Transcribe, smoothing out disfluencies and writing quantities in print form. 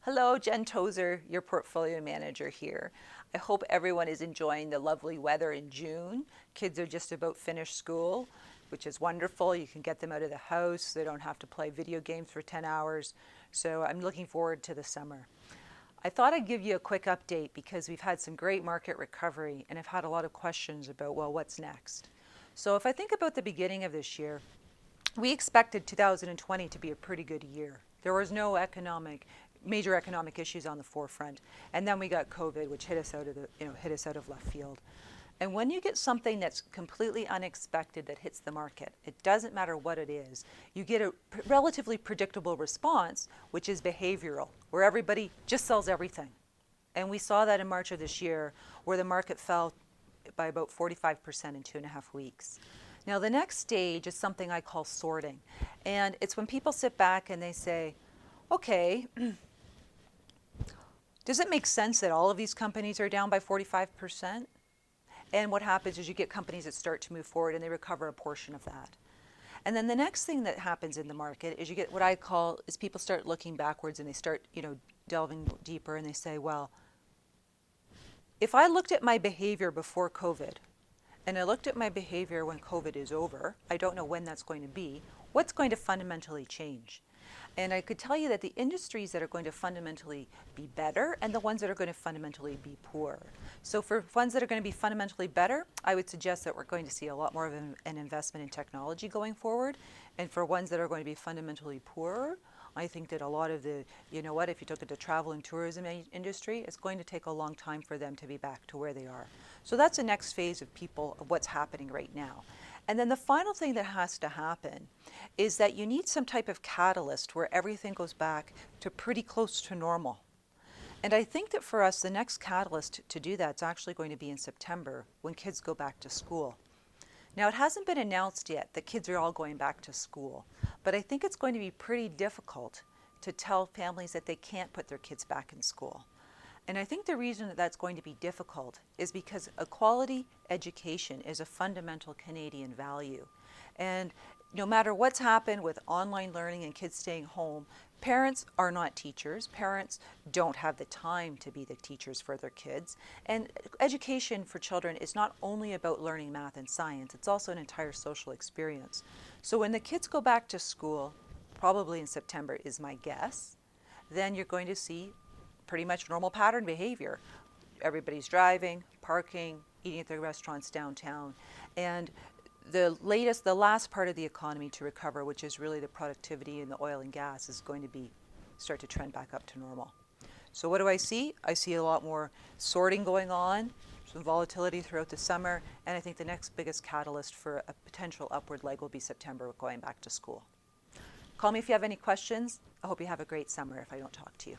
Hello, Jen Tozser, your portfolio manager here. I hope everyone is enjoying the lovely weather in June. Kids are just about finished school, which is wonderful. You can get them out of the house. They don't have to play video games for 10 hours. So I'm looking forward to the summer. I thought I'd give you a quick update because we've had some great market recovery and I've had a lot of questions about, well, what's next? So if I think about the beginning of this year, we expected 2020 to be a pretty good year. There was no major economic issues on the forefront, and then we got COVID, which hit us out of left field. And when you get something that's completely unexpected that hits the market, it doesn't matter what it is, you get a relatively predictable response, which is behavioral, where everybody just sells everything. And we saw that in March of this year, where the market fell by about 45% in 2.5 weeks. Now, the next stage is something I call sorting. And it's when people sit back and they say, okay, does it make sense that all of these companies are down by 45%? And what happens is you get companies that start to move forward and they recover a portion of that. And then the next thing that happens in the market is you get what I call is people start looking backwards and they start, delving deeper and they say, well, if I looked at my behavior before COVID and I looked at my behavior when COVID is over, I don't know when that's going to be, what's going to fundamentally change? And I could tell you that the industries that are going to fundamentally be better and the ones that are going to fundamentally be poorer. So for ones that are going to be fundamentally better, I would suggest that we're going to see a lot more of an investment in technology going forward. And for ones that are going to be fundamentally poorer, I think that a lot of if you look at the travel and tourism industry, it's going to take a long time for them to be back to where they are. So that's the next phase of what's happening right now. And then the final thing that has to happen is that you need some type of catalyst where everything goes back to pretty close to normal. And I think that for us, the next catalyst to do that is actually going to be in September when kids go back to school. Now, it hasn't been announced yet that kids are all going back to school, but I think it's going to be pretty difficult to tell families that they can't put their kids back in school. And I think the reason that that's going to be difficult is because a quality education is a fundamental Canadian value. And no matter what's happened with online learning and kids staying home, parents are not teachers. Parents don't have the time to be the teachers for their kids. And education for children is not only about learning math and science, it's also an entire social experience. So when the kids go back to school, probably in September is my guess, then you're going to see pretty much normal pattern behavior. Everybody's driving, parking, eating at their restaurants downtown. And the last part of the economy to recover, which is really the productivity in the oil and gas, is going to start to trend back up to normal. So what do I see? I see a lot more sorting going on, some volatility throughout the summer, and I think the next biggest catalyst for a potential upward leg will be September going back to school. Call me if you have any questions. I hope you have a great summer if I don't talk to you.